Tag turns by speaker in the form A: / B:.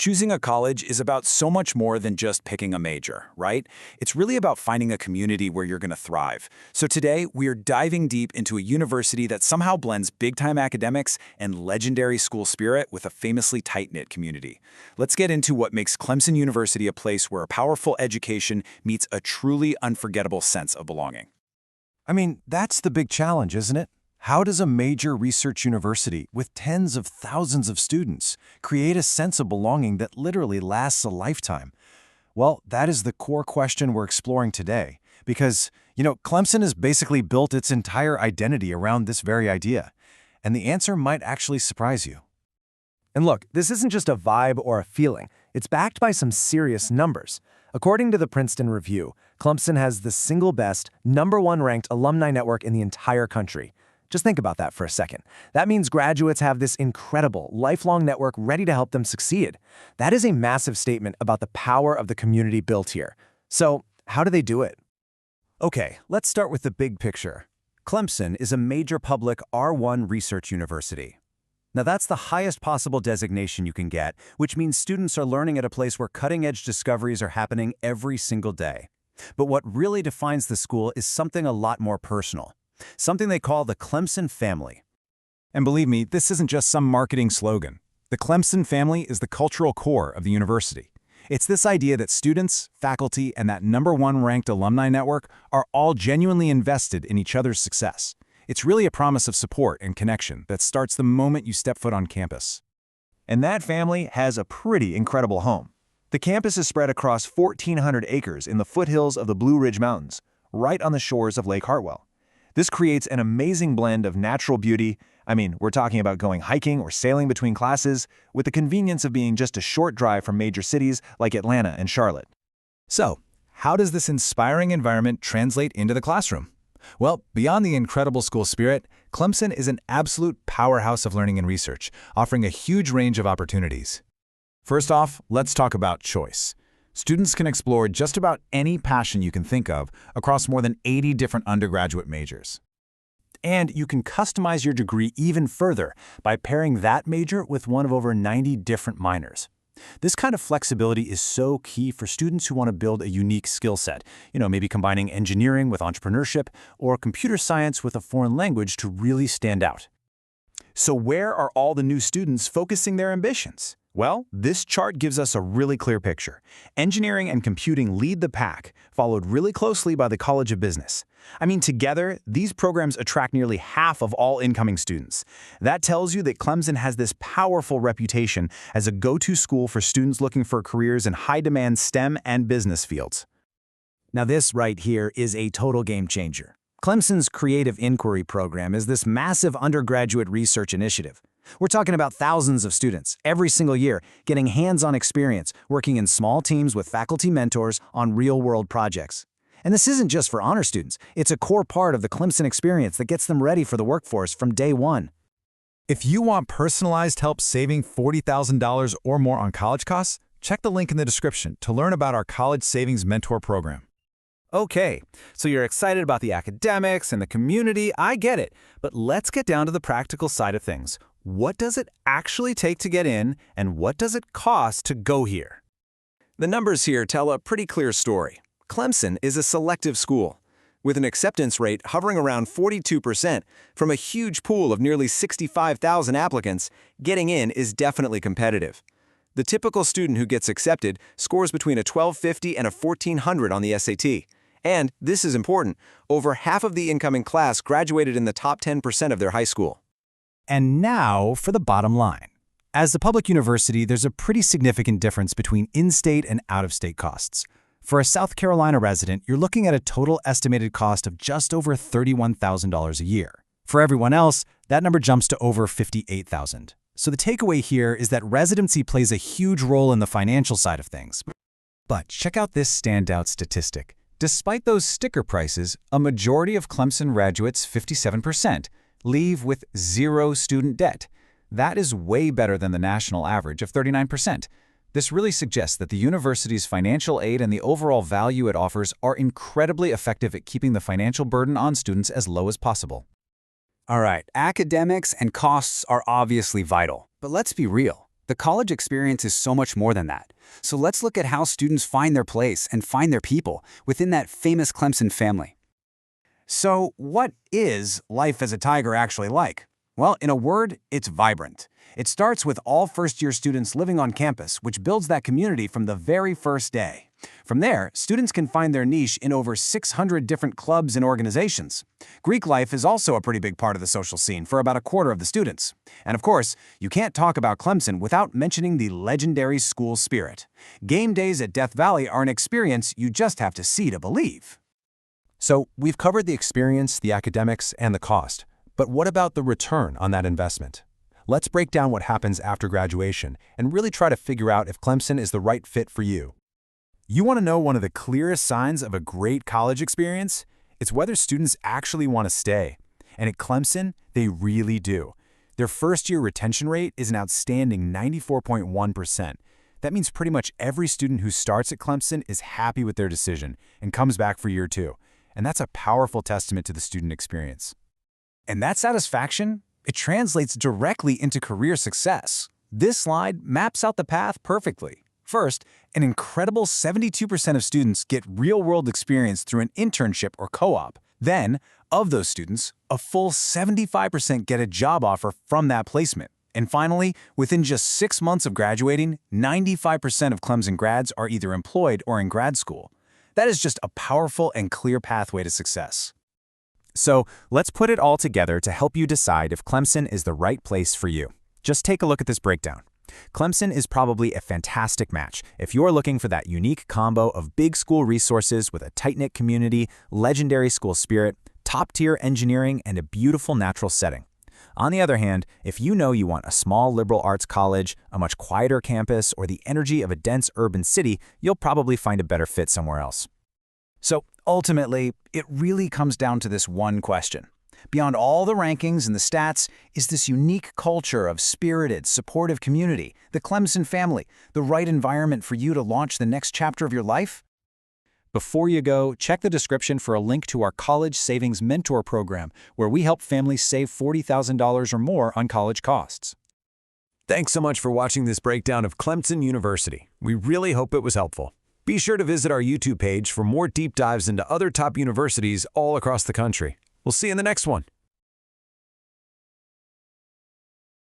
A: Choosing a college is about so much more than just picking a major, right? It's really about finding a community where you're going to thrive. So today, we're diving deep into a university that somehow blends big-time academics and legendary school spirit with a famously tight-knit community. Let's get into what makes Clemson University a place where a powerful education meets a truly unforgettable sense of belonging.
B: I mean, that's the big challenge, isn't it? How does a major research university with tens of thousands of students create a sense of belonging that literally lasts a lifetime? Well, that is the core question we're exploring today because, Clemson has basically built its entire identity around this very idea. And the answer might actually surprise you.
C: And look, this isn't just a vibe or a feeling. It's backed by some serious numbers. According to the Princeton Review, Clemson has the single best, #1 ranked alumni network in the entire country. Just think about that for a second. That means graduates have this incredible, lifelong network ready to help them succeed. That is a massive statement about the power of the community built here. So, how do they do it?
B: Okay, let's start with the big picture. Clemson is a major public R1 research university. Now that's the highest possible designation you can get, which means students are learning at a place where cutting-edge discoveries are happening every single day. But what really defines the school is something a lot more personal. Something they call the Clemson family.
A: And believe me, this isn't just some marketing slogan. The Clemson family is the cultural core of the university. It's this idea that students, faculty, and that #1 ranked alumni network are all genuinely invested in each other's success. It's really a promise of support and connection that starts the moment you step foot on campus.
B: And that family has a pretty incredible home. The campus is spread across 1,400 acres in the foothills of the Blue Ridge Mountains, right on the shores of Lake Hartwell. This creates an amazing blend of natural beauty. I mean, we're talking about going hiking or sailing between classes, with the convenience of being just a short drive from major cities like Atlanta and Charlotte.
A: So, how does this inspiring environment translate into the classroom? Well, beyond the incredible school spirit, Clemson is an absolute powerhouse of learning and research, offering a huge range of opportunities. First off, let's talk about choice. Students can explore just about any passion you can think of across more than 80 different undergraduate majors. And you can customize your degree even further by pairing that major with one of over 90 different minors. This kind of flexibility is so key for students who want to build a unique skill set, maybe combining engineering with entrepreneurship or computer science with a foreign language to really stand out. So where are all the new students focusing their ambitions? Well, this chart gives us a really clear picture. Engineering and computing lead the pack, followed really closely by the College of Business. I mean, together, these programs attract nearly half of all incoming students. That tells you that Clemson has this powerful reputation as a go-to school for students looking for careers in high-demand STEM and business fields. Now this right here is a total game changer. Clemson's Creative Inquiry program is this massive undergraduate research initiative. We're talking about thousands of students every single year getting hands-on experience working in small teams with faculty mentors on real-world projects. And this isn't just for honor students. It's a core part of the Clemson experience that gets them ready for the workforce from day one. If you want personalized help saving $40,000 or more on college costs, check the link in the description to learn about our College Savings Mentor program.
D: Okay, so you're excited about the academics and the community, I get it. But let's get down to the practical side of things. What does it actually take to get in, and what does it cost to go here?
A: The numbers here tell a pretty clear story. Clemson is a selective school, with an acceptance rate hovering around 42%. From a huge pool of nearly 65,000 applicants, getting in is definitely competitive. The typical student who gets accepted scores between a 1250 and a 1400 on the SAT. And, this is important, over half of the incoming class graduated in the top 10% of their high school.
B: And now for the bottom line. As a public university, there's a pretty significant difference between in-state and out-of-state costs. For a South Carolina resident, you're looking at a total estimated cost of just over $31,000 a year. For everyone else, that number jumps to over $58,000. So the takeaway here is that residency plays a huge role in the financial side of things. But check out this standout statistic. Despite those sticker prices, a majority of Clemson graduates, 57%, leave with zero student debt. That is way better than the national average of 39%. This really suggests that the university's financial aid and the overall value it offers are incredibly effective at keeping the financial burden on students as low as possible.
A: All right, academics and costs are obviously vital, but let's be real.
B: The college experience is so much more than that. So let's look at how students find their place and find their people within that famous Clemson family. So what is life as a Tiger actually like? Well, in a word, it's vibrant. It starts with all first-year students living on campus, which builds that community from the very first day. From there, students can find their niche in over 600 different clubs and organizations. Greek life is also a pretty big part of the social scene for about a quarter of the students. And of course, you can't talk about Clemson without mentioning the legendary school spirit. Game days at Death Valley are an experience you just have to see to believe.
A: So we've covered the experience, the academics, and the cost. But what about the return on that investment? Let's break down what happens after graduation and really try to figure out if Clemson is the right fit for you. You want to know one of the clearest signs of a great college experience? It's whether students actually want to stay. And at Clemson, they really do. Their first-year retention rate is an outstanding 94.1%. That means pretty much every student who starts at Clemson is happy with their decision and comes back for year 2. And that's a powerful testament to the student experience.
B: And that satisfaction, it translates directly into career success. This slide maps out the path perfectly. First, an incredible 72% of students get real-world experience through an internship or co-op. Then, of those students, a full 75% get a job offer from that placement. And finally, within just 6 months of graduating, 95% of Clemson grads are either employed or in grad school. That is just a powerful and clear pathway to success.
D: So let's put it all together to help you decide if Clemson is the right place for you. Just take a look at this breakdown. Clemson is probably a fantastic match if you're looking for that unique combo of big school resources with a tight-knit community, legendary school spirit, top-tier engineering, and a beautiful natural setting. On the other hand, if you know you want a small liberal arts college, a much quieter campus, or the energy of a dense urban city, you'll probably find a better fit somewhere else.
B: So ultimately, it really comes down to this one question. Beyond all the rankings and the stats, is this unique culture of spirited, supportive community, the Clemson family, the right environment for you to launch the next chapter of your life? Before you go, check the description for a link to our College Savings Mentor program, where we help families save $40,000 or more on college costs.
A: Thanks so much for watching this breakdown of Clemson University. We really hope it was helpful. Be sure to visit our YouTube page for more deep dives into other top universities all across the country. We'll see you in the next one.